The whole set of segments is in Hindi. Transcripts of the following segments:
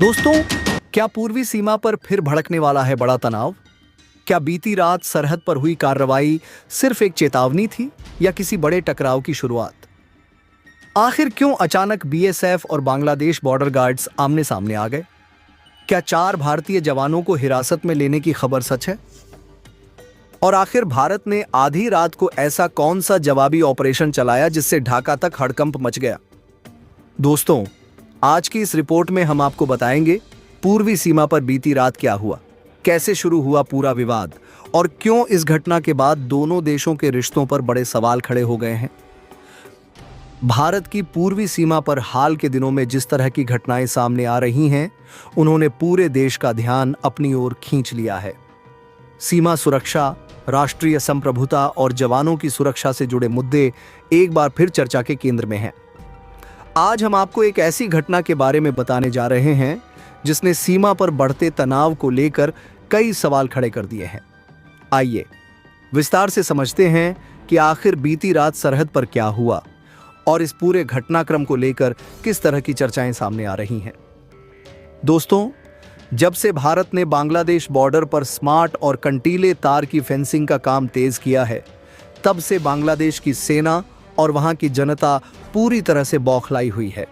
दोस्तों, क्या पूर्वी सीमा पर फिर भड़कने वाला है बड़ा तनाव? क्या बीती रात सरहद पर हुई कार्रवाई सिर्फ एक चेतावनी थी या किसी बड़े टकराव की शुरुआत? आखिर क्यों अचानक बीएसएफ और बांग्लादेश बॉर्डर गार्ड्स आमने सामने आ गए? क्या 4 भारतीय जवानों को हिरासत में लेने की खबर सच है? और आखिर भारत ने आधी रात को ऐसा कौन सा जवाबी ऑपरेशन चलाया जिससे ढाका तक हड़कंप मच गया? दोस्तों, आज की इस रिपोर्ट में हम आपको बताएंगे पूर्वी सीमा पर बीती रात क्या हुआ, कैसे शुरू हुआ पूरा विवाद और क्यों इस घटना के बाद दोनों देशों के रिश्तों पर बड़े सवाल खड़े हो गए हैं। भारत की पूर्वी सीमा पर हाल के दिनों में जिस तरह की घटनाएं सामने आ रही हैं, उन्होंने पूरे देश का ध्यान अपनी ओर खींच लिया है। सीमा सुरक्षा, राष्ट्रीय संप्रभुता और जवानों की सुरक्षा से जुड़े मुद्दे एक बार फिर चर्चा के केंद्र में हैं। आज हम आपको एक ऐसी घटना के बारे में बताने जा रहे हैं जिसने सीमा पर बढ़ते तनाव को लेकर कई सवाल खड़े कर दिए हैं। आइए विस्तार से समझते हैं कि आखिर बीती रात सरहद पर क्या हुआ और इस पूरे घटनाक्रम को लेकर किस तरह की चर्चाएं सामने आ रही हैं। दोस्तों, जब से भारत ने बांग्लादेश बॉर्डर पर स्मार्ट और कंटीले तार की फेंसिंग का काम तेज किया है, तब से बांग्लादेश की सेना और वहां की जनता पूरी तरह से बौखलाई हुई है।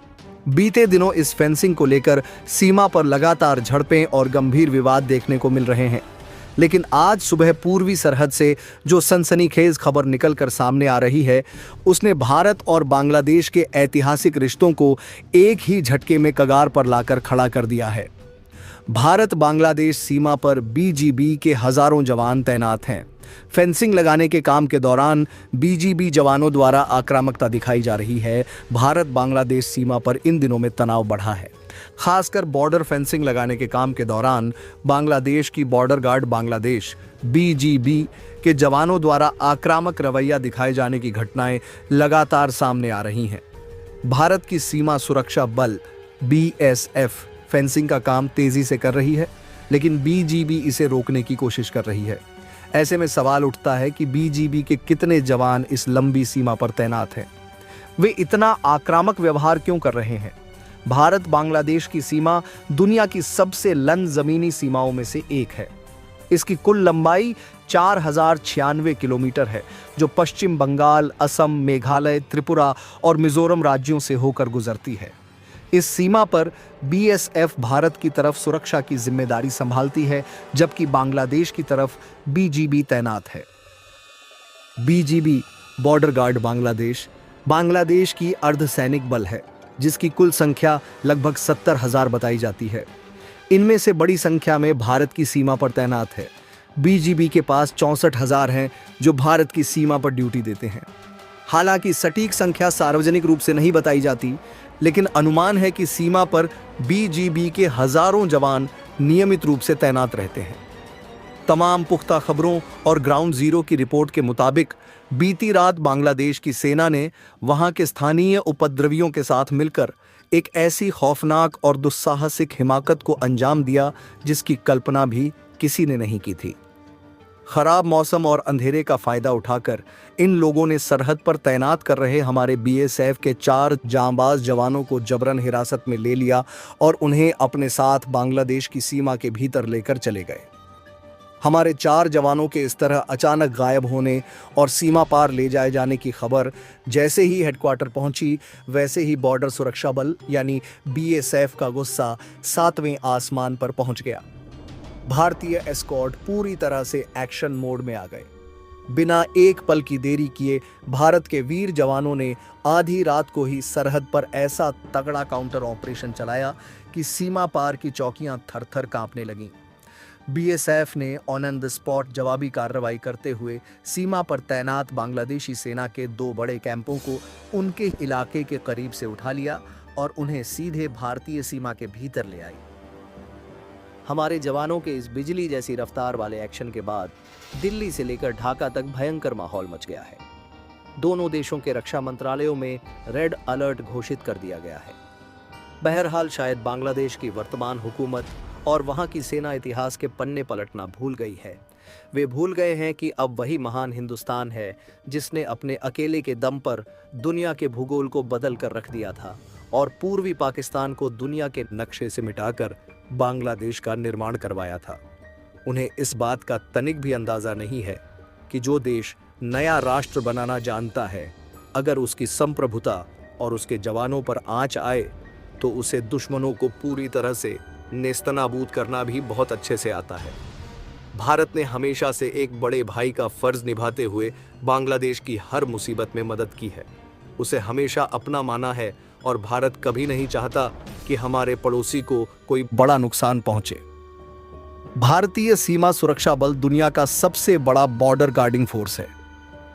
बीते दिनों इस फेंसिंग को लेकर सीमा पर लगातार झड़पें और गंभीर विवाद देखने को मिल रहे हैं। लेकिन आज सुबह पूर्वी सरहद से जो सनसनीखेज खबर निकलकर सामने आ रही है, उसने भारत और बांग्लादेश के ऐतिहासिक रिश्तों को एक ही झटके में कगार पर लाकर खड़ा कर दिया है। भारत बांग्लादेश सीमा पर बीजीबी के हजारों जवान तैनात हैं। फेंसिंग लगाने के काम के दौरान बीजीबी जवानों द्वारा आक्रामकता दिखाई जा रही है। भारत बांग्लादेश सीमा पर इन दिनों में तनाव बढ़ा है। खासकर बॉर्डर फेंसिंग लगाने के काम के दौरान बांग्लादेश की बॉर्डर गार्ड बांग्लादेश बीजीबी के जवानों द्वारा आक्रामक रवैया दिखाए जाने की घटनाएं लगातार सामने आ रही हैं। भारत की सीमा सुरक्षा बल बीएसएफ फेंसिंग का काम तेजी से कर रही है, लेकिन बीजीबी इसे रोकने की कोशिश कर रही है। ऐसे में सवाल उठता है कि बीजीबी के कितने जवान इस लंबी सीमा पर तैनात हैं? वे इतना आक्रामक व्यवहार क्यों कर रहे हैं? भारत बांग्लादेश की सीमा दुनिया की सबसे लंबी जमीनी सीमाओं में से एक है। इसकी कुल लंबाई 4096 किलोमीटर है, जो पश्चिम बंगाल, असम, मेघालय, त्रिपुरा और मिजोरम राज्यों से होकर गुजरती है। इस सीमा पर बीएसएफ भारत की तरफ सुरक्षा की जिम्मेदारी संभालती है, जबकि बांग्लादेश की तरफ बीजीबी तैनात है। बीजीबी बॉर्डर गार्ड बांग्लादेश की अर्धसैनिक बल है, जिसकी कुल संख्या लगभग 70,000 बताई जाती है। इनमें से बड़ी संख्या में भारत की सीमा पर तैनात है। बीजीबी के पास 64,000 हैं, जो भारत की सीमा पर ड्यूटी देते हैं। हालांकि सटीक संख्या सार्वजनिक रूप से नहीं बताई जाती, लेकिन अनुमान है कि सीमा पर बीजीबी के हजारों जवान नियमित रूप से तैनात रहते हैं। तमाम पुख्ता खबरों और ग्राउंड जीरो की रिपोर्ट के मुताबिक बीती रात बांग्लादेश की सेना ने वहां के स्थानीय उपद्रवियों के साथ मिलकर एक ऐसी खौफनाक और दुस्साहसिक हिमाकत को अंजाम दिया जिसकी कल्पना भी किसी ने नहीं की थी। खराब मौसम और अंधेरे का फायदा उठाकर इन लोगों ने सरहद पर तैनात कर रहे हमारे बीएसएफ के 4 जांबाज जवानों को जबरन हिरासत में ले लिया और उन्हें अपने साथ बांग्लादेश की सीमा के भीतर लेकर चले गए। हमारे 4 जवानों के इस तरह अचानक गायब होने और सीमा पार ले जाए जाने की खबर जैसे ही हेडक्वार्टर पहुंची, वैसे ही बॉर्डर सुरक्षा बल यानी बीएसएफ का गुस्सा 7वें आसमान पर पहुंच गया। भारतीय एस्कॉर्ट पूरी तरह से एक्शन मोड में आ गए। बिना एक पल की देरी किए भारत के वीर जवानों ने आधी रात को ही सरहद पर ऐसा तगड़ा काउंटर ऑपरेशन चलाया कि सीमा पार की चौकियां थर-थर कांपने लगीं। बीएसएफ ने ऑन द स्पॉट जवाबी कार्रवाई करते हुए सीमा पर तैनात बांग्लादेशी सेना के 2 बड़े कैंपों को उनके इलाके के करीब से उठा लिया और उन्हें सीधे भारतीय सीमा के भीतर ले आई। हमारे जवानों के इस बिजली जैसी रफ्तार वाले एक्शन के बाद दिल्ली से लेकर ढाका तक भयंकर माहौल मच गया है। दोनों देशों के रक्षा मंत्रालयों में रेड अलर्ट घोषित कर दिया गया है। बहरहाल शायद बांग्लादेश की वर्तमान हुकूमत और वहां की सेना इतिहास के पन्ने पलटना भूल गई है। वे भूल गए हैं कि अब वही महान हिंदुस्तान है जिसने अपने अकेले के दम पर दुनिया के भूगोल को बदल कर रख दिया था और पूर्वी पाकिस्तान को दुनिया के नक्शे से मिटाकर बांग्लादेश का निर्माण करवाया था। उन्हें इस बात का तनिक भी अंदाजा नहीं है कि जो देश नया राष्ट्र बनाना जानता है, अगर उसकी संप्रभुता और उसके जवानों पर आंच आए तो उसे दुश्मनों को पूरी तरह से नेस्तनाबूद करना भी बहुत अच्छे से आता है। भारत ने हमेशा से एक बड़े भाई का फर्ज निभाते हुए बांग्लादेश की हर मुसीबत में मदद की है, उसे हमेशा अपना माना है और भारत कभी नहीं चाहता कि हमारे पड़ोसी को कोई बड़ा नुकसान पहुंचे। भारतीय सीमा सुरक्षा बल दुनिया का सबसे बड़ा बॉर्डर गार्डिंग फोर्स है।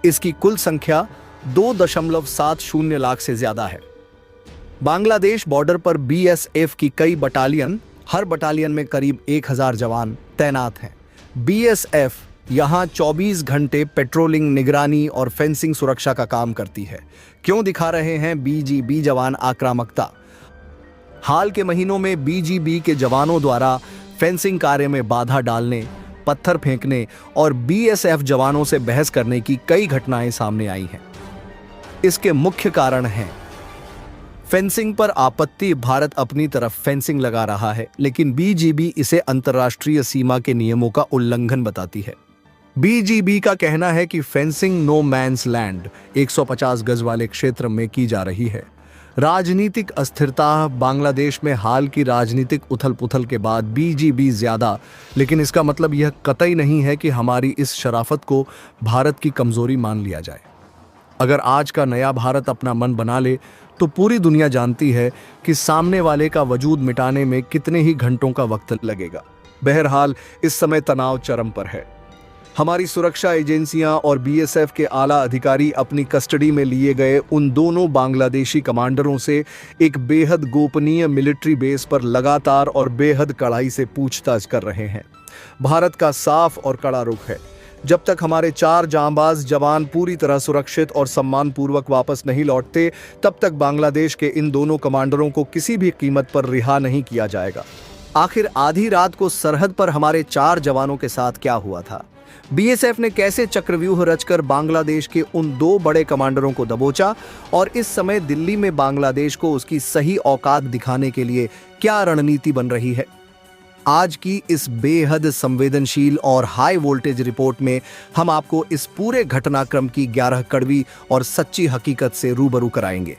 इसकी कुल संख्या 2.70 लाख से ज्यादा है। बांग्लादेश बॉर्डर पर बीएसएफ की कई बटालियन, हर बटालियन में करीब 1000 जवान तैनात हैं। बीएसएफ यहां 24 घंटे पेट्रोलिंग, निगरानी और फेंसिंग सुरक्षा का काम करती है। क्यों दिखा रहे हैं बीजीबी जवान आक्रामकता? हाल के महीनों में बीजीबी के जवानों द्वारा फेंसिंग कार्य में बाधा डालने, पत्थर फेंकने और बीएसएफ जवानों से बहस करने की कई घटनाएं सामने आई हैं। इसके मुख्य कारण हैं फेंसिंग पर आपत्ति। भारत अपनी तरफ फेंसिंग लगा रहा है, लेकिन बीजीबी इसे अंतर्राष्ट्रीय सीमा के नियमों का उल्लंघन बताती है। बीजीबी का कहना है कि फेंसिंग नो मैन्स लैंड 150 गज वाले क्षेत्र में की जा रही है। राजनीतिक अस्थिरता। बांग्लादेश में हाल की राजनीतिक उथल-पुथल के बाद बीजीबी ज्यादा, लेकिन इसका मतलब यह कतई नहीं है कि हमारी इस शराफत को भारत की कमजोरी मान लिया जाए। अगर आज का नया भारत अपना मन बना ले तो पूरी दुनिया जानती है कि सामने वाले का वजूद मिटाने में कितने ही घंटों का वक्त लगेगा। बहरहाल इस समय तनाव चरम पर है। हमारी सुरक्षा एजेंसियां और बीएसएफ के आला अधिकारी अपनी कस्टडी में लिए गए उन दोनों बांग्लादेशी कमांडरों से एक बेहद गोपनीय मिलिट्री बेस पर लगातार और बेहद कड़ाई से पूछताछ कर रहे हैं। भारत का साफ और कड़ा रुख है, जब तक हमारे 4 जांबाज जवान पूरी तरह सुरक्षित और सम्मानपूर्वक वापस नहीं लौटते, तब तक बांग्लादेश के इन दोनों कमांडरों को किसी भी कीमत पर रिहा नहीं किया जाएगा। आखिर आधी रात को सरहद पर हमारे 4 जवानों के साथ क्या हुआ था? बीएसएफ ने कैसे चक्रव्यूह रचकर बांग्लादेश के उन 2 बड़े कमांडरों को दबोचा? और इस समय दिल्ली में बांग्लादेश को उसकी सही औकात दिखाने के लिए क्या रणनीति बन रही है? आज की इस बेहद संवेदनशील और हाई वोल्टेज रिपोर्ट में हम आपको इस पूरे घटनाक्रम की 11 कड़वी और सच्ची हकीकत से रूबरू कराएंगे।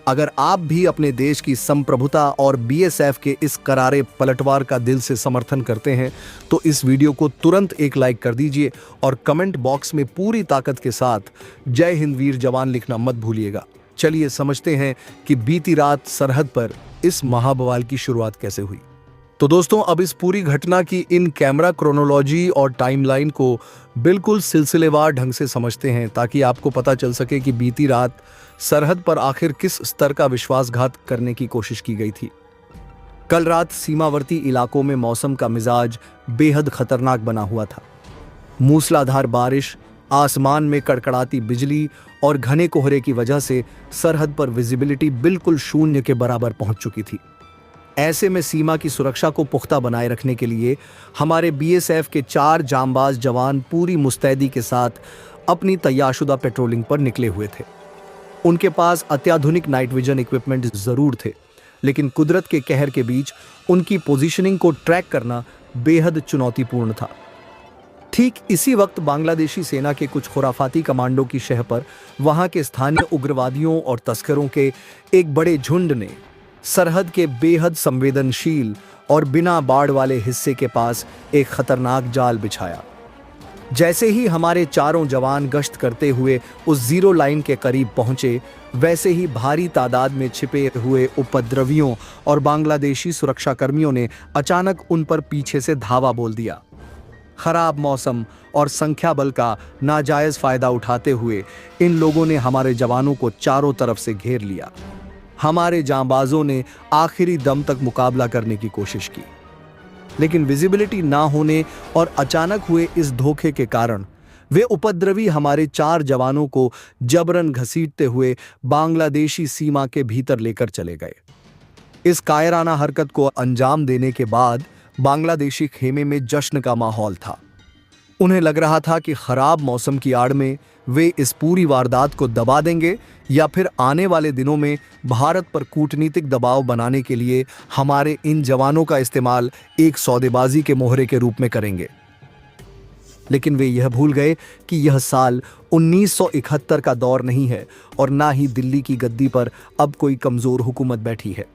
अगर आप भी अपने देश की संप्रभुता और बीएसएफ के इस करारे पलटवार का दिल से समर्थन करते हैं तो इस वीडियो को तुरंत एक लाइक कर दीजिए और कमेंट बॉक्स में पूरी ताकत के साथ जय हिंद वीर जवान लिखना मत भूलिएगा। चलिए समझते हैं कि बीती रात सरहद पर इस महाबवाल की शुरुआत कैसे हुई। तो दोस्तों, अब इस पूरी घटना की इन कैमरा क्रोनोलॉजी और टाइमलाइन को बिल्कुल सिलसिलेवार ढंग से समझते हैं, ताकि आपको पता चल सके कि बीती रात सरहद पर आखिर किस स्तर का विश्वासघात करने की कोशिश की गई थी। कल रात सीमावर्ती इलाकों में मौसम का मिजाज बेहद खतरनाक बना हुआ था। मूसलाधार बारिश, आसमान में कड़कड़ाती बिजली और घने कोहरे की वजह से सरहद पर विजिबिलिटी बिल्कुल शून्य के बराबर पहुंच चुकी थी। ऐसे में सीमा की सुरक्षा को पुख्ता बनाए रखने के लिए हमारे बीएसएफ के 4 जांबाज जवान पूरी मुस्तैदी के साथ अपनी तैयारशुदा पेट्रोलिंग पर निकले हुए थे। उनके पास अत्याधुनिक नाइट विजन इक्विपमेंट जरूर थे, लेकिन कुदरत के कहर के बीच उनकी पोजीशनिंग को ट्रैक करना बेहद चुनौतीपूर्ण था। ठीक इसी वक्त बांग्लादेशी सेना के कुछ खुराफाती कमांडो की शह पर वहां के स्थानीय उग्रवादियों और तस्करों के एक बड़े झुंड ने सरहद के बेहद संवेदनशील और बिना बाड़ वाले हिस्से के पास एक खतरनाक जाल बिछाया। जैसे ही हमारे चारों जवान गश्त करते हुए उस जीरो लाइन के करीब पहुंचे, वैसे ही भारी तादाद में छिपे हुए उपद्रवियों और बांग्लादेशी सुरक्षाकर्मियों ने अचानक उन पर पीछे से धावा बोल दिया। खराब मौसम और संख्या बल का नाजायज फायदा उठाते हुए इन लोगों ने हमारे जवानों को चारों तरफ से घेर लिया। हमारे जांबाजों ने आखिरी दम तक मुकाबला करने की कोशिश की, लेकिन विजिबिलिटी ना होने और अचानक हुए इस धोखे के कारण वे उपद्रवी हमारे 4 जवानों को जबरन घसीटते हुए बांग्लादेशी सीमा के भीतर लेकर चले गए। इस कायराना हरकत को अंजाम देने के बाद बांग्लादेशी खेमे में जश्न का माहौल था। उन्हें लग रहा था कि खराब मौसम की आड़ में वे इस पूरी वारदात को दबा देंगे या फिर आने वाले दिनों में भारत पर कूटनीतिक दबाव बनाने के लिए हमारे इन जवानों का इस्तेमाल एक सौदेबाजी के मोहरे के रूप में करेंगे। लेकिन वे यह भूल गए कि यह साल 1971 का दौर नहीं है और ना ही दिल्ली की गद्दी पर अब कोई कमजोर हुकूमत बैठी है।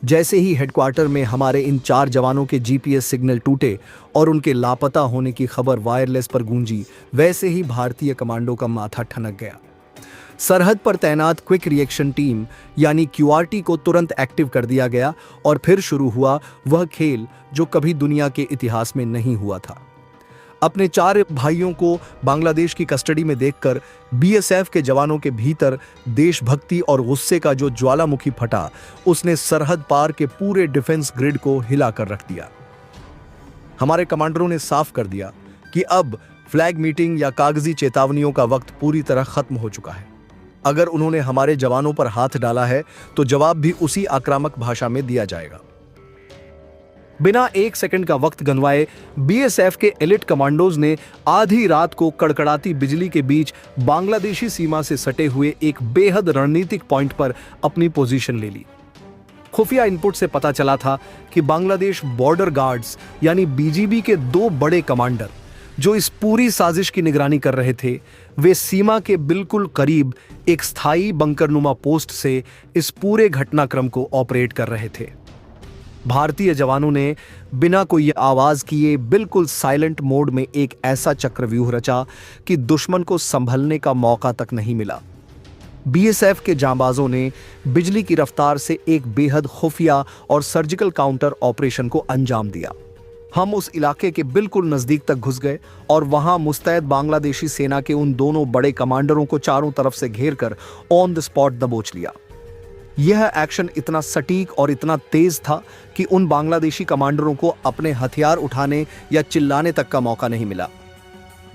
जैसे ही हेडक्वार्टर में हमारे इन 4 जवानों के जीपीएस सिग्नल टूटे और उनके लापता होने की खबर वायरलेस पर गूंजी, वैसे ही भारतीय कमांडो का माथा ठनक गया। सरहद पर तैनात क्विक रिएक्शन टीम यानी क्यूआरटी को तुरंत एक्टिव कर दिया गया और फिर शुरू हुआ वह खेल जो कभी दुनिया के इतिहास में नहीं हुआ था। अपने 4 भाइयों को बांग्लादेश की कस्टडी में देखकर बीएसएफ के जवानों के भीतर देशभक्ति और गुस्से का जो ज्वालामुखी फटा, उसने सरहद पार के पूरे डिफेंस ग्रिड को हिला कर रख दिया। हमारे कमांडरों ने साफ कर दिया कि अब फ्लैग मीटिंग या कागजी चेतावनियों का वक्त पूरी तरह खत्म हो चुका है। अगर उन्होंने हमारे जवानों पर हाथ डाला है तो जवाब भी उसी आक्रामक भाषा में दिया जाएगा। बिना 1 सेकंड का वक्त गंवाए बीएसएफ के एलिट कमांडोज ने आधी रात को कड़कड़ाती बिजली के बीच बांग्लादेशी सीमा से सटे हुए एक बेहद रणनीतिक पॉइंट पर अपनी पोजीशन ले ली। खुफिया इनपुट से पता चला था कि बांग्लादेश बॉर्डर गार्ड्स यानी बीजीबी के 2 बड़े कमांडर जो इस पूरी साजिश की निगरानी कर रहे थे, वे सीमा के बिल्कुल करीब एक स्थायी बंकरनुमा पोस्ट से इस पूरे घटनाक्रम को ऑपरेट कर रहे थे। भारतीय जवानों ने बिना कोई आवाज किए बिल्कुल साइलेंट मोड में एक ऐसा चक्रव्यूह रचा कि दुश्मन को संभलने का मौका तक नहीं मिला। बीएसएफ के जांबाजों ने बिजली की रफ्तार से एक बेहद खुफिया और सर्जिकल काउंटर ऑपरेशन को अंजाम दिया। हम उस इलाके के बिल्कुल नजदीक तक घुस गए और वहां मुस्तैद बांग्लादेशी सेना के उन दोनों बड़े कमांडरों को चारों तरफ से घेरकर ऑन द स्पॉट दबोच लिया। यह एक्शन इतना सटीक और इतना तेज था कि उन बांग्लादेशी कमांडरों को अपने हथियार उठाने या चिल्लाने तक का मौका नहीं मिला।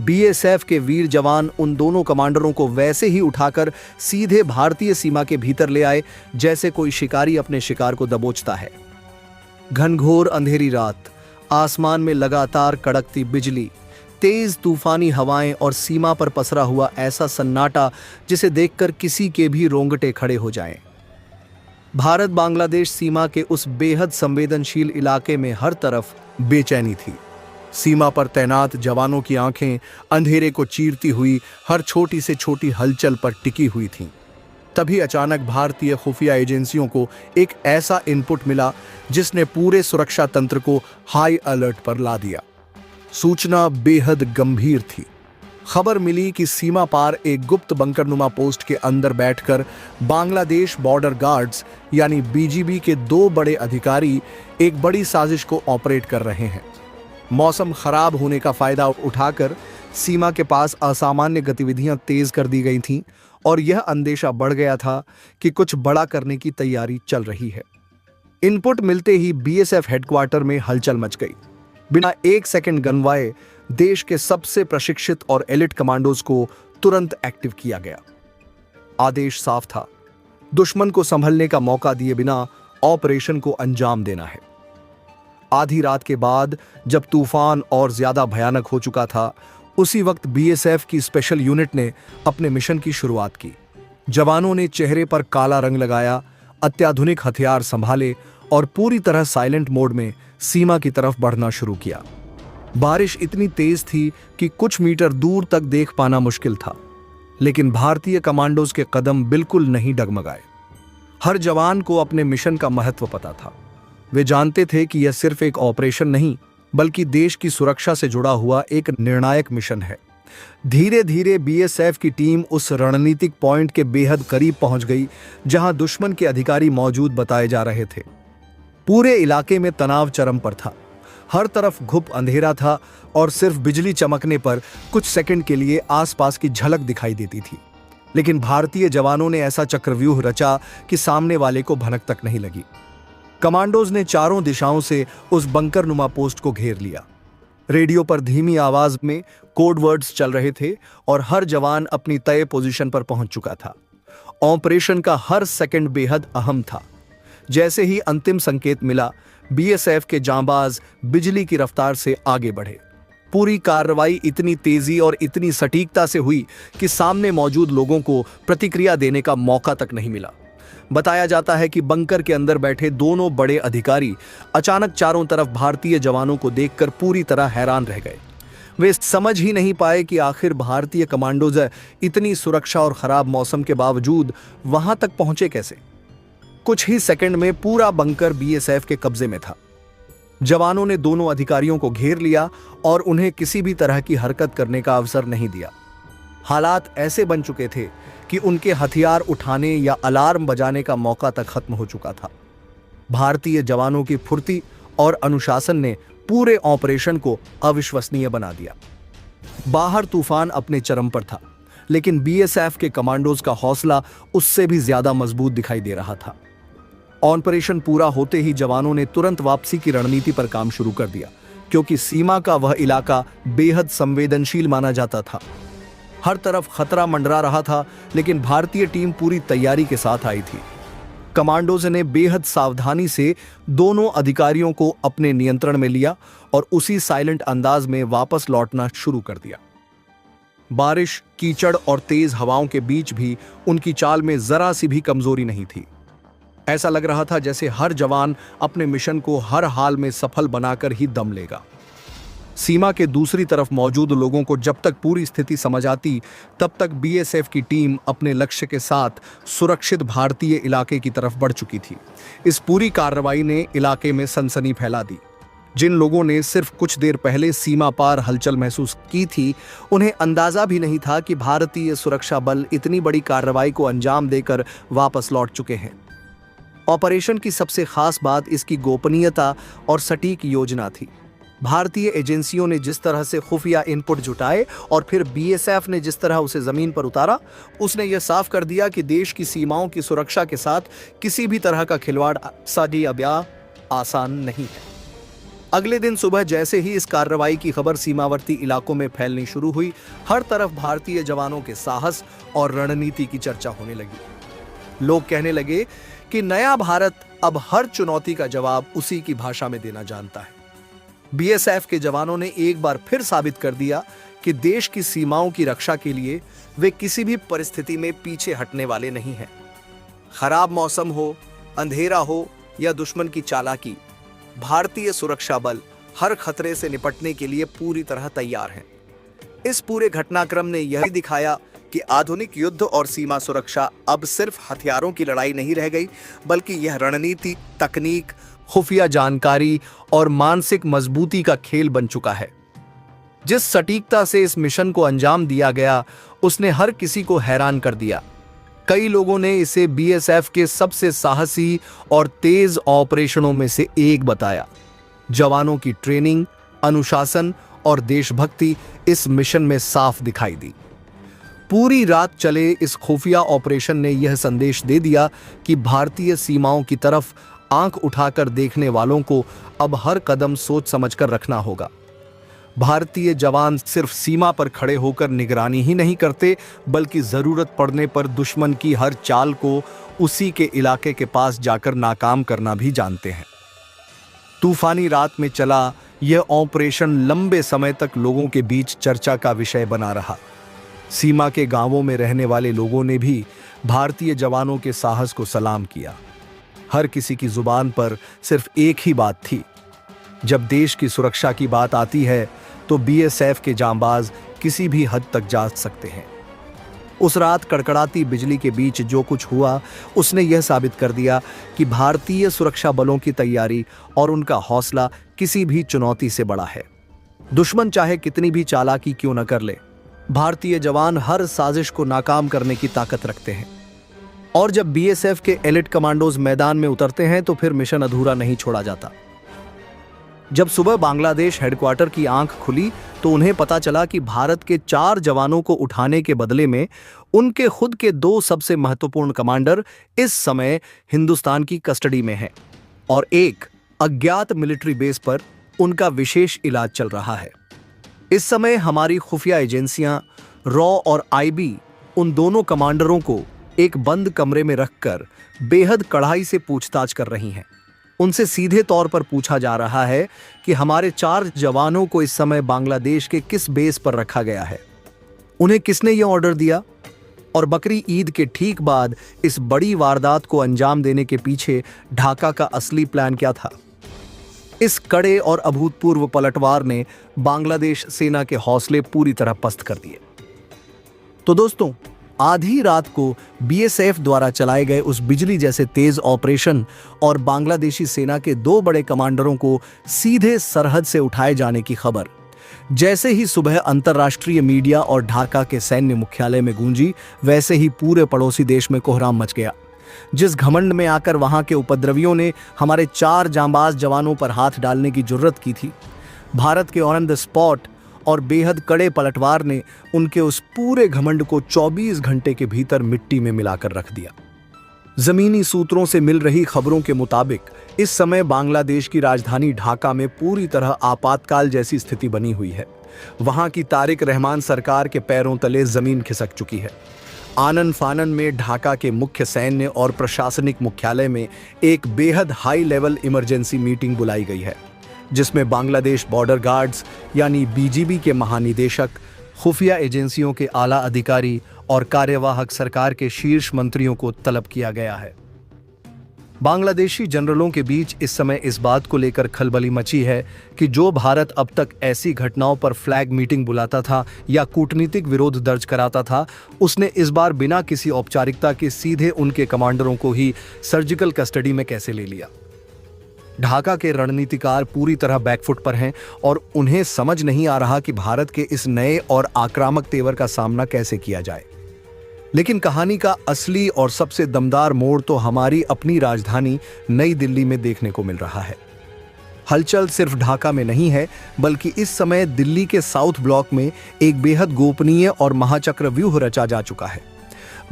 बीएसएफ के वीर जवान उन दोनों कमांडरों को वैसे ही उठाकर सीधे भारतीय सीमा के भीतर ले आए जैसे कोई शिकारी अपने शिकार को दबोचता है। घनघोर अंधेरी रात, आसमान में लगातार कड़कती बिजली, तेज तूफानी हवाएं और सीमा पर पसरा हुआ ऐसा सन्नाटा जिसे देखकर किसी के भी रोंगटे खड़े हो जाएं। भारत बांग्लादेश सीमा के उस बेहद संवेदनशील इलाके में हर तरफ बेचैनी थी। सीमा पर तैनात जवानों की आंखें अंधेरे को चीरती हुई हर छोटी से छोटी हलचल पर टिकी हुई थीं। तभी अचानक भारतीय खुफिया एजेंसियों को एक ऐसा इनपुट मिला जिसने पूरे सुरक्षा तंत्र को हाई अलर्ट पर ला दिया। सूचना बेहद गंभीर थी। खबर मिली कि सीमा पार एक गुप्त बंकरनुमा पोस्ट के अंदर बैठकर बांग्लादेश बॉर्डर गार्ड्स यानी बीजीबी के 2 बड़े अधिकारी एक बड़ी साजिश को ऑपरेट कर रहे हैं। मौसम खराब होने का फायदा उठाकर सीमा के पास असामान्य गतिविधियां तेज कर दी गई थीं और यह अंदेशा बढ़ गया था कि कुछ बड़ा करने की तैयारी चल रही है। इनपुट मिलते ही बीएसएफ हेडक्वार्टर में हलचल मच गई। बिना 1 सेकंड गंवाए देश के सबसे प्रशिक्षित और एलिट कमांडोज को तुरंत एक्टिव किया गया। आदेश साफ था, दुश्मन को संभलने का मौका दिए बिना ऑपरेशन को अंजाम देना है। आधी रात के बाद जब तूफान और ज्यादा भयानक हो चुका था, उसी वक्त बीएसएफ की स्पेशल यूनिट ने अपने मिशन की शुरुआत की। जवानों ने चेहरे पर काला रंग लगाया, अत्याधुनिक हथियार संभाले और पूरी तरह साइलेंट मोड में सीमा की तरफ बढ़ना शुरू किया। बारिश इतनी तेज थी कि कुछ मीटर दूर तक देख पाना मुश्किल था, लेकिन भारतीय कमांडोज के कदम बिल्कुल नहीं डगमगाए। हर जवान को अपने मिशन का महत्व पता था। वे जानते थे कि यह सिर्फ एक ऑपरेशन नहीं, बल्कि देश की सुरक्षा से जुड़ा हुआ एक निर्णायक मिशन है। धीरे धीरे बीएसएफ की टीम उस रणनीतिक पॉइंट के बेहद करीब पहुंच गई जहां दुश्मन के अधिकारी मौजूद बताए जा रहे थे। पूरे इलाके में तनाव चरम पर था। हर तरफ घुप अंधेरा था और सिर्फ बिजली चमकने पर कुछ सेकंड के लिए आसपास की झलक दिखाई देती थी। लेकिन भारतीय जवानों ने ऐसा चक्रव्यूह रचा कि सामने वाले को भनक तक नहीं लगी। कमांडोज ने चारों दिशाओं से उस बंकरनुमा पोस्ट को घेर लिया। रेडियो पर धीमी आवाज में कोड वर्ड्स चल रहे थे और हर जवान अपनी तय पोजीशन पर पहुंच चुका था। ऑपरेशन का हर सेकंड बेहद अहम था। जैसे ही अंतिम संकेत मिला, बीएसएफ के जांबाज बिजली की रफ्तार से आगे बढ़े। पूरी कार्रवाई इतनी तेजी और इतनी सटीकता से हुई कि सामने मौजूद लोगों को प्रतिक्रिया देने का मौका तक नहीं मिला। बताया जाता है कि बंकर के अंदर बैठे दोनों बड़े अधिकारी अचानक चारों तरफ भारतीय जवानों को देखकर पूरी तरह हैरान रह गए। वे समझ ही नहीं पाए कि आखिर भारतीय कमांडोज इतनी सुरक्षा और खराब मौसम के बावजूद वहां तक पहुंचे कैसे। कुछ ही सेकंड में पूरा बंकर बीएसएफ के कब्जे में था। जवानों ने दोनों अधिकारियों को घेर लिया और उन्हें किसी भी तरह की हरकत करने का अवसर नहीं दिया। हालात ऐसे बन चुके थे कि उनके हथियार उठाने या अलार्म बजाने का मौका तक खत्म हो चुका था। भारतीय जवानों की फुर्ती और अनुशासन ने पूरे ऑपरेशन को अविश्वसनीय बना दिया। बाहर तूफान अपने चरम पर था, लेकिन बीएसएफ के कमांडोज का हौसला उससे भी ज्यादा मजबूत दिखाई दे रहा था। ऑपरेशन पूरा होते ही जवानों ने तुरंत वापसी की रणनीति पर काम शुरू कर दिया, क्योंकि सीमा का वह इलाका बेहद संवेदनशील माना जाता था। हर तरफ खतरा मंडरा रहा था, लेकिन भारतीय टीम पूरी तैयारी के साथ आई थी। कमांडोज ने बेहद सावधानी से दोनों अधिकारियों को अपने नियंत्रण में लिया और उसी साइलेंट अंदाज में वापस लौटना शुरू कर दिया। बारिश, कीचड़ और तेज हवाओं के बीच भी उनकी चाल में जरा सी भी कमजोरी नहीं थी। ऐसा लग रहा था जैसे हर जवान अपने मिशन को हर हाल में सफल बनाकर ही दम लेगा। सीमा के दूसरी तरफ मौजूद लोगों को जब तक पूरी स्थिति समझ आती, तब तक बीएसएफ की टीम अपने लक्ष्य के साथ सुरक्षित भारतीय इलाके की तरफ बढ़ चुकी थी। इस पूरी कार्रवाई ने इलाके में सनसनी फैला दी। जिन लोगों ने सिर्फ कुछ देर पहले सीमा पार हलचल महसूस की थी, उन्हें अंदाजा भी नहीं था कि भारतीय सुरक्षा बल इतनी बड़ी कार्रवाई को अंजाम देकर वापस लौट चुके हैं। ऑपरेशन की सबसे खास बात इसकी गोपनीयता और सटीक योजना थी। भारतीय एजेंसियों ने जिस तरह से खुफिया इनपुट जुटाए और फिर बीएसएफ ने जिस तरह उसे जमीन पर उतारा, उसने यह साफ कर दिया कि देश की सीमाओं की सुरक्षा के साथ किसी भी तरह का खिलवाड़ सादी अब्या आसान नहीं है। अगले दिन सुबह जैसे ही इस कार्रवाई की खबर सीमावर्ती इलाकों में फैलनी शुरू हुई, हर तरफ भारतीय जवानों के साहस और रणनीति की चर्चा होने लगी। लोग कहने लगे कि नया भारत अब हर चुनौती का जवाब उसी की भाषा में देना जानता है। बीएसएफ के जवानों ने एक बार फिर साबित कर दिया कि देश की सीमाओं की रक्षा के लिए वे किसी भी परिस्थिति में पीछे हटने वाले नहीं हैं। खराब मौसम हो, अंधेरा हो या दुश्मन की चालाकी, भारतीय सुरक्षा बल हर खतरे से निपटने के लिए पूरी तरह तैयार हैं। इस पूरे घटनाक्रम ने यह दिखाया कि आधुनिक युद्ध और सीमा सुरक्षा अब सिर्फ हथियारों की लड़ाई नहीं रह गई, बल्कि यह रणनीति, तकनीक, खुफिया जानकारी और मानसिक मजबूती का खेल बन चुका है। जिस सटीकता से इस मिशन को अंजाम दिया गया, उसने हर किसी को हैरान कर दिया। कई लोगों ने इसे बीएसएफ के सबसे साहसी और तेज ऑपरेशनों में से एक बताया। जवानों की ट्रेनिंग, अनुशासन और देशभक्ति इस मिशन में साफ दिखाई दी। पूरी रात चले इस खुफिया ऑपरेशन ने यह संदेश दे दिया कि भारतीय सीमाओं की तरफ आंख उठाकर देखने वालों को अब हर कदम सोच समझकर रखना होगा। भारतीय जवान सिर्फ सीमा पर खड़े होकर निगरानी ही नहीं करते, बल्कि जरूरत पड़ने पर दुश्मन की हर चाल को उसी के इलाके के पास जाकर नाकाम करना भी जानते हैं। तूफानी रात में चला यह ऑपरेशन लंबे समय तक लोगों के बीच चर्चा का विषय बना रहा। सीमा के गांवों में रहने वाले लोगों ने भी भारतीय जवानों के साहस को सलाम किया। हर किसी की जुबान पर सिर्फ एक ही बात थी, जब देश की सुरक्षा की बात आती है तो बीएसएफ के जांबाज किसी भी हद तक जा सकते हैं। उस रात कड़कड़ाती बिजली के बीच जो कुछ हुआ, उसने यह साबित कर दिया कि भारतीय सुरक्षा बलों की तैयारी और उनका हौसला किसी भी चुनौती से बड़ा है। दुश्मन चाहे कितनी भी चालाकी क्यों न कर ले, भारतीय जवान हर साजिश को नाकाम करने की ताकत रखते हैं। और जब बीएसएफ के एलिट कमांडोज मैदान में उतरते हैं तो फिर मिशन अधूरा नहीं छोड़ा जाता। जब सुबह बांग्लादेश हेडक्वार्टर की आंख खुली तो उन्हें पता चला कि भारत के 4 जवानों को उठाने के बदले में उनके खुद के 2 सबसे महत्वपूर्ण कमांडर इस समय हिंदुस्तान की कस्टडी में हैं और एक अज्ञात मिलिट्री बेस पर उनका विशेष इलाज चल रहा है। इस समय हमारी खुफिया एजेंसियां रॉ और आईबी उन दोनों कमांडरों को एक बंद कमरे में रखकर बेहद कड़ाई से पूछताछ कर रही हैं। उनसे सीधे तौर पर पूछा जा रहा है कि हमारे 4 जवानों को इस समय बांग्लादेश के किस बेस पर रखा गया है, उन्हें किसने यह ऑर्डर दिया, और बकरी ईद के ठीक बाद इस बड़ी वारदात को अंजाम देने के पीछे ढाका का असली प्लान क्या था। इस कड़े और अभूतपूर्व पलटवार ने बांग्लादेश सेना के हौसले पूरी तरह पस्त कर दिए। तो दोस्तों, आधी रात को बीएसएफ द्वारा चलाए गए उस बिजली जैसे तेज ऑपरेशन और बांग्लादेशी सेना के 2 बड़े कमांडरों को सीधे सरहद से उठाए जाने की खबर जैसे ही सुबह अंतर्राष्ट्रीय मीडिया और ढाका के सैन्य मुख्यालय में गूंजी, वैसे ही पूरे पड़ोसी देश में कोहराम मच गया। जिस घमंड में आकर वहां के उपद्रवियों ने हमारे 4 जांबाज जवानों पर हाथ डालने की जुर्रत की थी, भारत के ऑन द स्पॉट और बेहद कड़े पलटवार ने उनके उस पूरे घमंड को 24 घंटे के भीतर मिट्टी में मिलाकर रख दिया। जमीनी सूत्रों से मिल रही खबरों के मुताबिक इस समय बांग्लादेश की राजधानी ढाका में पूरी तरह आपातकाल जैसी स्थिति बनी हुई है। वहां की तारिक रहमान सरकार के पैरों तले जमीन खिसक चुकी है। आनन फानन में ढाका के मुख्य सैन्य और प्रशासनिक मुख्यालय में एक बेहद हाई लेवल इमरजेंसी मीटिंग बुलाई गई है, जिसमें बांग्लादेश बॉर्डर गार्ड्स यानी बीजीबी के महानिदेशक, खुफिया एजेंसियों के आला अधिकारी और कार्यवाहक सरकार के शीर्ष मंत्रियों को तलब किया गया है। बांग्लादेशी जनरलों के बीच इस समय इस बात को लेकर खलबली मची है कि जो भारत अब तक ऐसी घटनाओं पर फ्लैग मीटिंग बुलाता था या कूटनीतिक विरोध दर्ज कराता था, उसने इस बार बिना किसी औपचारिकता के सीधे उनके कमांडरों को ही सर्जिकल कस्टडी में कैसे ले लिया। ढाका के रणनीतिकार पूरी तरह बैकफुट पर हैं और उन्हें समझ नहीं आ रहा कि भारत के इस नए और आक्रामक तेवर का सामना कैसे किया जाए। लेकिन कहानी का असली और सबसे दमदार मोड़ तो हमारी अपनी राजधानी नई दिल्ली में देखने को मिल रहा है। हलचल सिर्फ ढाका में नहीं है, बल्कि इस समय दिल्ली के साउथ ब्लॉक में एक बेहद गोपनीय और महाचक्रव्यूह रचा जा चुका है।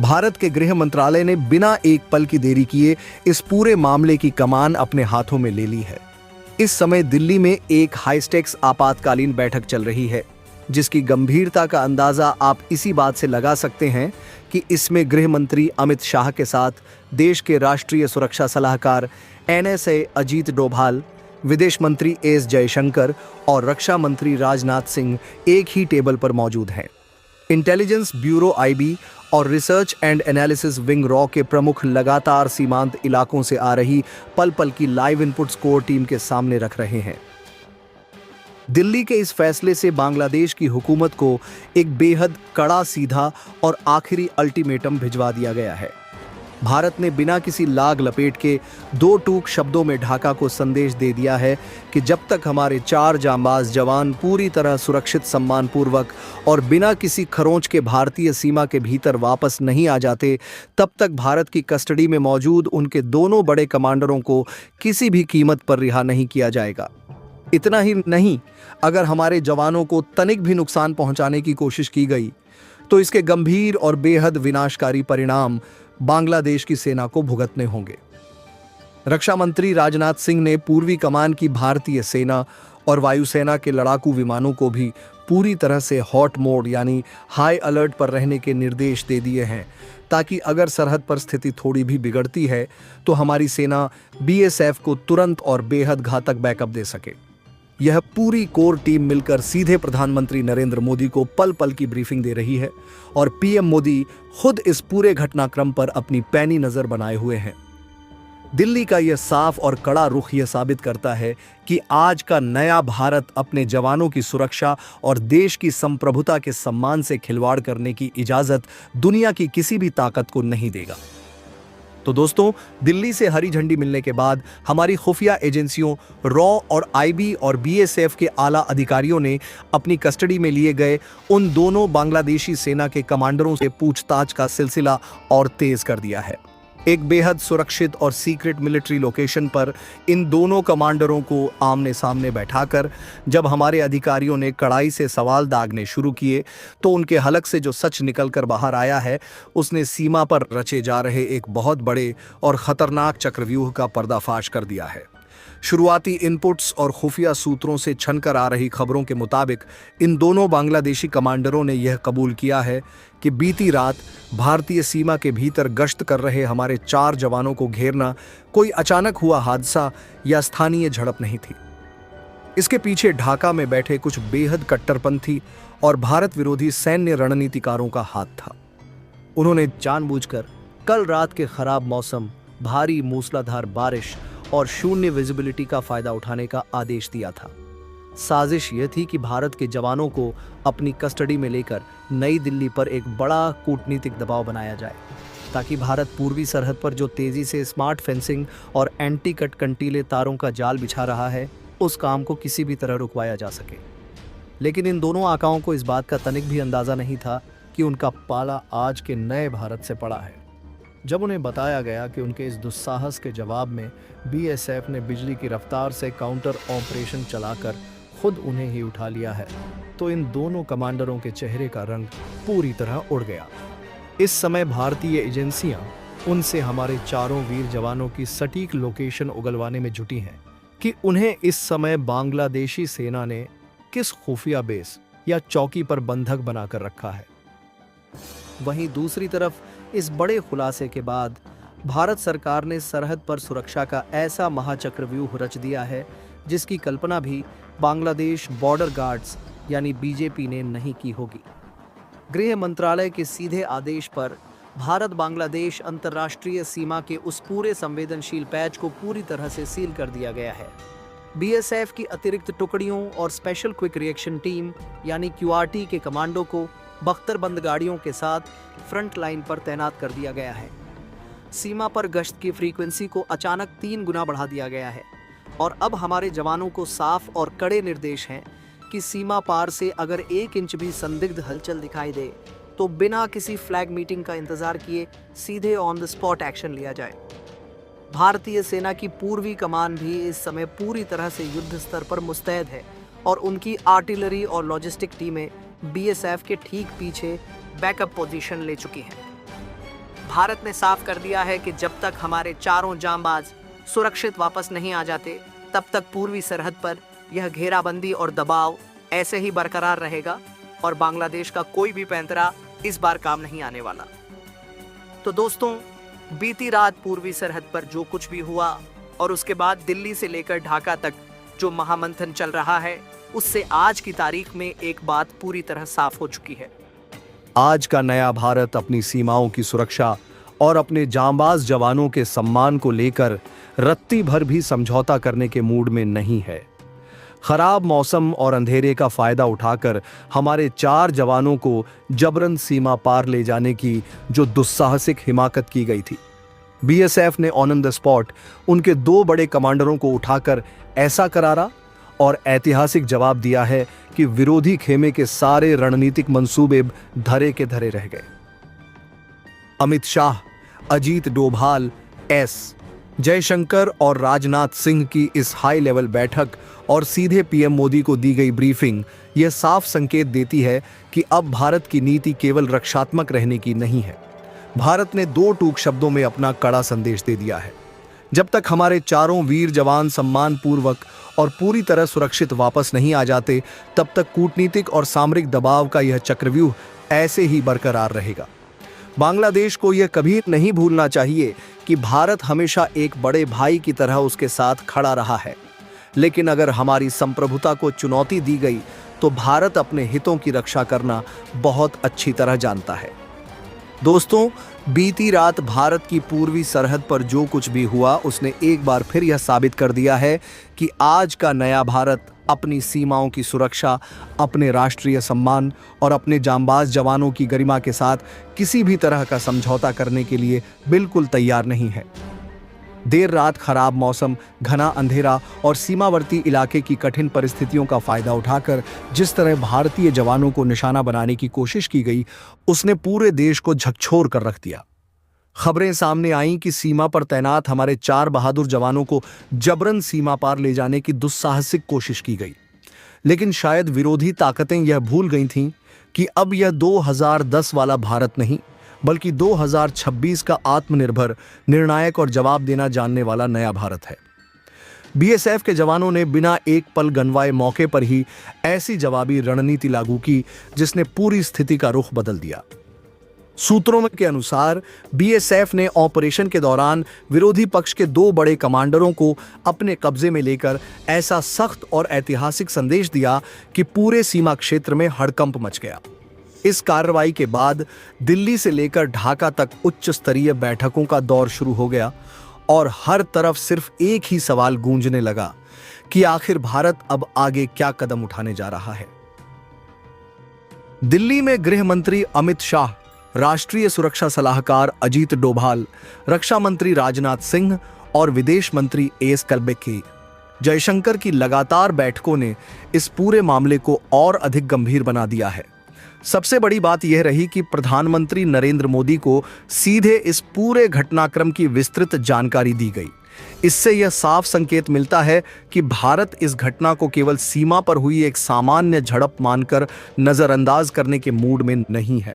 भारत के गृह मंत्रालय ने बिना एक पल की देरी किए इस पूरे मामले की कमान अपने हाथों में ले ली है। इस समय दिल्ली में एक हाईस्टेक्स आपातकालीन बैठक चल रही है, जिसकी गंभीरता का अंदाजा आप इसी बात से लगा सकते हैं कि इसमें गृह मंत्री अमित शाह के साथ देश के राष्ट्रीय सुरक्षा सलाहकार एनएसए अजीत डोभाल, विदेश मंत्री एस जयशंकर और रक्षा मंत्री राजनाथ सिंह एक ही टेबल पर मौजूद हैं। इंटेलिजेंस ब्यूरो आईबी और research and analysis wing raw के प्रमुख लगातार सीमांत इलाकों से आ रही पल पल की लाइव इनपुट स्कोर टीम के सामने रख रहे हैं। दिल्ली के इस फैसले से बांग्लादेश की हुकूमत को एक बेहद कड़ा, सीधा और आखिरी अल्टीमेटम भिजवा दिया गया है। भारत ने बिना किसी लाग लपेट के 2 टूक शब्दों में ढाका को संदेश दे दिया है कि जब तक हमारे 4 जांबाज जवान पूरी तरह सुरक्षित, सम्मानपूर्वक और बिना किसी खरोंच के भारतीय सीमा के भीतर वापस नहीं आ जाते, तब तक भारत की कस्टडी में मौजूद उनके दोनों बड़े कमांडरों को किसी भी कीमत पर रिहा नहीं किया जाएगा। इतना ही नहीं, अगर हमारे जवानों को तनिक भी नुकसान पहुंचाने की कोशिश की गई तो इसके गंभीर और बेहद विनाशकारी परिणाम बांग्लादेश की सेना को भुगतने होंगे। रक्षा मंत्री राजनाथ सिंह ने पूर्वी कमान की भारतीय सेना और वायुसेना के लड़ाकू विमानों को भी पूरी तरह से हॉट मोड यानी हाई अलर्ट पर रहने के निर्देश दे दिए हैं, ताकि अगर सरहद पर स्थिति थोड़ी भी बिगड़ती है तो हमारी सेना बीएसएफ को तुरंत और बेहद घातक बैकअप दे सके। यह पूरी कोर टीम मिलकर सीधे प्रधानमंत्री नरेंद्र मोदी को पल पल की ब्रीफिंग दे रही है और पीएम मोदी खुद इस पूरे घटनाक्रम पर अपनी पैनी नजर बनाए हुए हैं। दिल्ली का यह साफ और कड़ा रुख यह साबित करता है कि आज का नया भारत अपने जवानों की सुरक्षा और देश की संप्रभुता के सम्मान से खिलवाड़ करने की इजाजत दुनिया की किसी भी ताकत को नहीं देगा। तो दोस्तों, दिल्ली से हरी झंडी मिलने के बाद हमारी खुफिया एजेंसियों रॉ और आईबी और बीएसएफ के आला अधिकारियों ने अपनी कस्टडी में लिए गए उन दोनों बांग्लादेशी सेना के कमांडरों से पूछताछ का सिलसिला और तेज कर दिया है। एक बेहद सुरक्षित और सीक्रेट मिलिट्री लोकेशन पर इन दोनों कमांडरों को आमने सामने बैठाकर जब हमारे अधिकारियों ने कड़ाई से सवाल दागने शुरू किए तो उनके हलक से जो सच निकलकर बाहर आया है, उसने सीमा पर रचे जा रहे एक बहुत बड़े और खतरनाक चक्रव्यूह का पर्दाफाश कर दिया है। शुरुआती इनपुट्स और खुफिया सूत्रों से छनकर आ रही खबरों के मुताबिक इन दोनों बांग्लादेशी कमांडरों ने यह कबूल किया है कि बीती रात भारतीय सीमा के भीतर गश्त कर रहे हमारे 4 जवानों को घेरना कोई अचानक हुआ हादसा या स्थानीय झड़प नहीं थी। इसके पीछे ढाका में बैठे कुछ बेहद कट्टरपंथी और भारत विरोधी सैन्य रणनीतिकारों का हाथ था। उन्होंने जानबूझकर कल रात के खराब मौसम, भारी मूसलाधार बारिश और शून्य विजिबिलिटी का फायदा उठाने का आदेश दिया था। साजिश यह थी कि भारत के जवानों को अपनी कस्टडी में लेकर नई दिल्ली पर एक बड़ा कूटनीतिक दबाव बनाया जाए, ताकि भारत पूर्वी सरहद पर जो तेजी से स्मार्ट फेंसिंग और एंटी कट कंटीले तारों का जाल बिछा रहा है, उस काम को किसी भी तरह रुकवाया जा सके। लेकिन इन दोनों आकाओं को इस बात का तनिक भी अंदाजा नहीं था कि उनका पाला आज के नए भारत से पड़ा है। जब उन्हें बताया गया कि उनके इस दुस्साहस के जवाब में बीएसएफ ने बिजली की रफ्तार से काउंटर ऑपरेशन चलाकर खुद उन्हें ही उठा लिया है, तो इन दोनों कमांडरों के चेहरे का रंग पूरी तरह उड़ गया। इस समय भारतीय एजेंसियां उनसे हमारे 4 वीर जवानों की सटीक लोकेशन उगलवाने में जुटी हैं कि उन्हें इस समय बांग्लादेशी सेना ने किस खुफिया बेस या चौकी पर बंधक बनाकर रखा है। वहीं दूसरी तरफ इस बड़े खुलासे के बाद भारत सरकार ने सरहद पर सुरक्षा का ऐसा महाचक्रव्यूह रच दिया है जिसकी कल्पना भी बांग्लादेश बॉर्डर गार्ड्स यानी बीजेपी ने नहीं की होगी। गृह मंत्रालय के सीधे आदेश पर भारत बांग्लादेश अंतर्राष्ट्रीय सीमा के उस पूरे संवेदनशील पैच को पूरी तरह से सील कर दिया गया है। बीएसएफ की अतिरिक्त टुकड़ियों और स्पेशल क्विक रिएक्शन टीम यानी क्यूआरटी के कमांडो को बख्तरबंद गाड़ियों के साथ फ्रंट लाइन पर तैनात कर दिया गया है। सीमा पर गश्त की फ्रीक्वेंसी को अचानक 3 गुना बढ़ा दिया गया है और अब हमारे जवानों को साफ और कड़े निर्देश हैं कि सीमा पार से अगर 1 इंच भी संदिग्ध हलचल दिखाई दे तो बिना किसी फ्लैग मीटिंग का इंतजार किए सीधे ऑन द स्पॉट एक्शन लिया जाए। भारतीय सेना की पूर्वी कमान भी इस समय पूरी तरह से युद्ध स्तर पर मुस्तैद है और उनकी आर्टिलरी और लॉजिस्टिक टीमें बीएसएफ के ठीक पीछे बैकअप पोजीशन ले चुकी हैं। भारत ने साफ कर दिया है कि जब तक हमारे 4 जांबाज सुरक्षित वापस नहीं आ जाते, तब तक पूर्वी सरहद पर यह घेराबंदी और दबाव ऐसे ही बरकरार रहेगा और बांग्लादेश का कोई भी पैंतरा इस बार काम नहीं आने वाला। तो दोस्तों, बीती रात पूर्वी सरहद पर जो कुछ भी हुआ और उसके बाद दिल्ली से लेकर ढाका तक जो महामंथन चल रहा है, उससे आज की तारीख में एक बात पूरी तरह साफ हो चुकी है। आज का नया भारत अपनी सीमाओं की सुरक्षा और अपने जांबाज जवानों के सम्मान को लेकर रत्ती भर भी समझौता करने के मूड में नहीं है। खराब मौसम और अंधेरे का फायदा उठाकर हमारे 4 जवानों को जबरन सीमा पार ले जाने की जो दुस्साहसिक हिमाकत की गई थी, बीएसएफ ने ऑन द स्पॉट उनके 2 बड़े कमांडरों को उठाकर ऐसा करारा और ऐतिहासिक जवाब दिया है कि विरोधी खेमे के सारे रणनीतिक मंसूबे धरे के धरे रह गए। अमित शाह, अजीत डोभाल, एस जयशंकर और राजनाथ सिंह की इस हाई लेवल बैठक और सीधे पीएम मोदी को दी गई ब्रीफिंग यह साफ संकेत देती है कि अब भारत की नीति केवल रक्षात्मक रहने की नहीं है। भारत ने 2 टूक शब्दों में अपना कड़ा संदेश दे दिया है। जब तक हमारे 4 वीर जवान सम्मान पूर्वक और पूरी तरह सुरक्षित वापस नहीं आ जाते, तब तक कूटनीतिक और सामरिक दबाव का यह चक्रव्यूह ऐसे ही बरकरार रहेगा। बांग्लादेश को यह कभी नहीं भूलना चाहिए कि भारत हमेशा एक बड़े भाई की तरह उसके साथ खड़ा रहा है, लेकिन अगर हमारी संप्रभुता को चुनौती दी गई तो भारत अपने हितों की रक्षा करना बहुत अच्छी तरह जानता है। दोस्तों, बीती रात भारत की पूर्वी सरहद पर जो कुछ भी हुआ, उसने एक बार फिर यह साबित कर दिया है कि आज का नया भारत अपनी सीमाओं की सुरक्षा, अपने राष्ट्रीय सम्मान और अपने जांबाज जवानों की गरिमा के साथ किसी भी तरह का समझौता करने के लिए बिल्कुल तैयार नहीं है। देर रात खराब मौसम, घना अंधेरा और सीमावर्ती इलाके की कठिन परिस्थितियों का फायदा उठाकर जिस तरह भारतीय जवानों को निशाना बनाने की कोशिश की गई, उसने पूरे देश को झकझोर कर रख दिया। खबरें सामने आईं कि सीमा पर तैनात हमारे 4 बहादुर जवानों को जबरन सीमा पार ले जाने की दुस्साहसिक कोशिश की गई, लेकिन शायद विरोधी ताकतें यह भूल गई थीं कि अब यह 2010 वाला भारत नहीं, बल्कि 2026 का आत्मनिर्भर, निर्णायक और जवाब देना जानने वाला नया भारत है। बीएसएफ के जवानों ने बिना एक पल गंवाए मौके पर ही ऐसी जवाबी रणनीति लागू की जिसने पूरी स्थिति का रुख बदल दिया। सूत्रों के अनुसार बीएसएफ ने ऑपरेशन के दौरान विरोधी पक्ष के 2 बड़े कमांडरों को अपने कब्जे में लेकर ऐसा सख्त और ऐतिहासिक संदेश दिया कि पूरे सीमा क्षेत्र में हड़कंप मच गया। इस कार्रवाई के बाद दिल्ली से लेकर ढाका तक उच्च स्तरीय बैठकों का दौर शुरू हो गया और हर तरफ सिर्फ एक ही सवाल गूंजने लगा कि आखिर भारत अब आगे क्या कदम उठाने जा रहा है। दिल्ली में गृह मंत्री अमित शाह, राष्ट्रीय सुरक्षा सलाहकार अजीत डोभाल, रक्षा मंत्री राजनाथ सिंह और विदेश मंत्री एस जयशंकर की लगातार बैठकों ने इस पूरे मामले को और अधिक गंभीर बना दिया है। सबसे बड़ी बात यह रही कि प्रधानमंत्री नरेंद्र मोदी को सीधे इस पूरे घटनाक्रम की विस्तृत जानकारी दी गई। इससे यह साफ संकेत मिलता है कि भारत इस घटना को केवल सीमा पर हुई एक सामान्य झड़प मानकर नजरअंदाज करने के मूड में नहीं है।